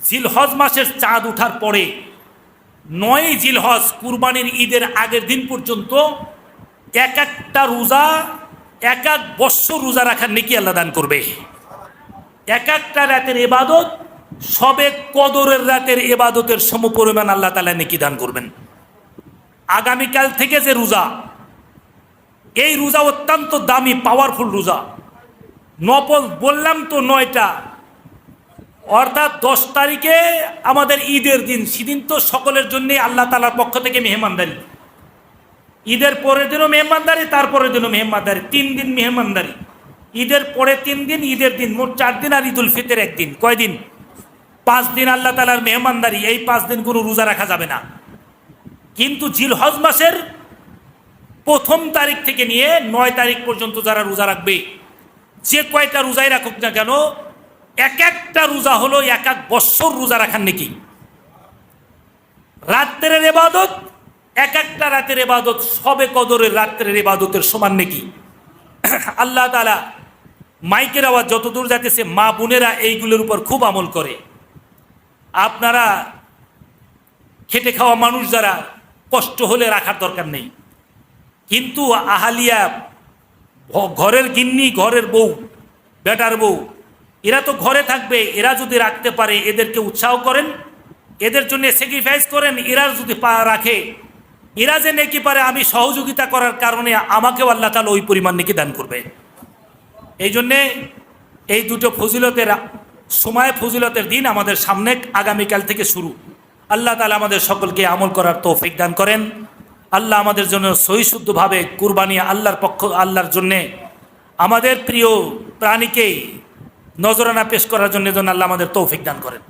জিলহজ মাসের চাঁদ ওঠার পরে ৯ জিলহজ কুরবানির ঈদের আগের দিন পর্যন্ত এক একটা রোজা এক এক বৎসর রোজা রাখার নেকি আল্লাহ দান করবে। এক একটা রাতের ইবাদত সবে কদরের রাতের ইবাদতের সমপরিমাণ আল্লাহ তাআলা নেকি দান করবেন। আগামীকাল থেকে যে রোজা, এই রোজা অত্যন্ত দামি পাওয়ারফুল রোজা। নফল বললাম তো ৯টা, অর্থাৎ ১০ তারিখে আমাদের ঈদের দিন, সেদিন তো সকলের জন্য আল্লাহ তাআলার পক্ষ থেকে মেহমানদারি। ঈদের পরের দিনও মেহমানদারি, তারপরের দিনও মেহমানদারি, ৩ দিন মেহমানদারি। ঈদের পরে ৩ দিন, ঈদের দিন, মোট ৪ দিন, আর ঈদুল ফিতর একদিন। কয় দিন? ৫ দিন আল্লাহ তাআলার মেহমানদারি। এই ৫ দিন কোনো রোজা রাখা যাবে না। কিন্তু জিলহজ মাসের ১ম তারিখ থেকে নিয়ে ৯ তারিখ পর্যন্ত যারা রোজা রাখবে, যে কয়টা রোজাই রাখুক না কেন, এক একটা রোজা হলো এক এক বৎসর রোজা রাখার নেকি। রাত্রের ইবাদত, এক একটা রাতের ইবাদত সবে কদরের রাত্রের ইবাদতের সমান নেকি। আল্লাহ তাআলা মাইকের আওয়াজ যতদূর যাইতেছে, মা বোনেরা এইগুলোর উপর খুব আমল করে। আপনারা খেটে খাওয়া মানুষ যারা, কষ্ট হলে রাখার দরকার নেই, কিন্তু আহালিয়া, ঘরের গিন্নি, ঘরের বউ, বেটার বউ, এরা তো ঘরে থাকবে। এরা যদি রাখতে পারে, এদেরকে উৎসাহ করেন, এদের জন্য স্যাক্রিফাইস করেন। এরা যদি রাখে, এরা যে নেকি পারে, আমি সহযোগিতা করার কারণে আমাকেও আল্লাহ তাআলা ওই পরিমাণ নেকি দান করবে। এই জন্যে এই দুটো ফজিলতের সময়, ফজিলতের দিন আমাদের সামনে আগামীকাল থেকে শুরু। আল্লাহ তাআলা আমাদের সকলকে আমল করার তৌফিক দান করেন। আল্লাহ আমাদের জন্য সহি শুদ্ধভাবে কুরবানি আল্লাহর জন্যে, আমাদের প্রিয় প্রাণীকে নজরানা পেশ করার জন্য আল্লাহ আমাদের তৌফিক দান করেন।